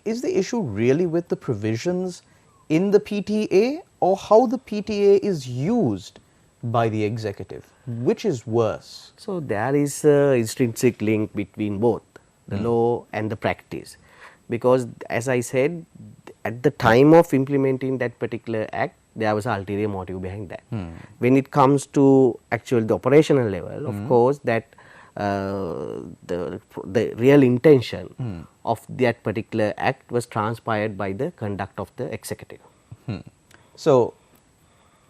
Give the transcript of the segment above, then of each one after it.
is the issue really with the provisions in the PTA or how the PTA is used by the executive? Which is worse? So there is an intrinsic link between both the law and the practice, because as I said, at the time of implementing that particular act, there was an ulterior motive behind that. When it comes to actually the operational level, of course, that the real intention of that particular act was transpired by the conduct of the executive. So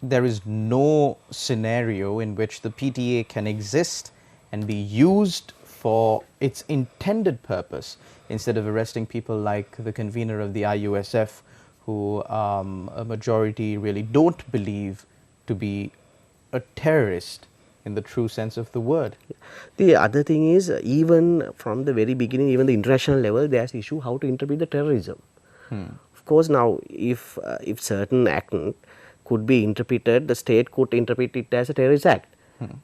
there is no scenario in which the PTA can exist and be used for its intended purpose instead of arresting people like the convener of the IUSF, who a majority really don't believe to be a terrorist in the true sense of the word. The other thing is, even from the very beginning, even the international level, there is issue how to interpret the terrorism. Of course, now if certain act could be interpreted, the state could interpret it as a terrorist act.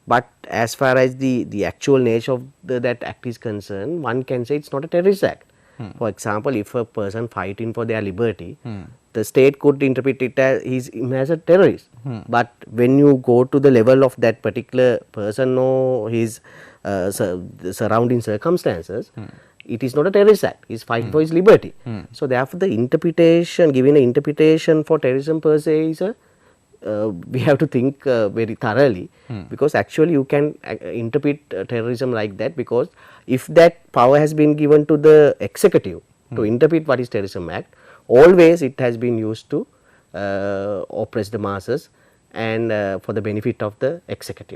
But as far as the actual nature of that act is concerned, one can say it's not a terrorist act. For example, if a person fighting for their liberty, the state could interpret it as him as a terrorist. But when you go to the level of that particular person or his surrounding circumstances, it is not a terrorist act. He is fighting for his liberty. So therefore, the interpretation, giving an interpretation for terrorism per se is a we have to think very thoroughly, because actually you can interpret terrorism like that, because if that power has been given to the executive to interpret what is terrorism act, always it has been used to oppress the masses and for the benefit of the executive.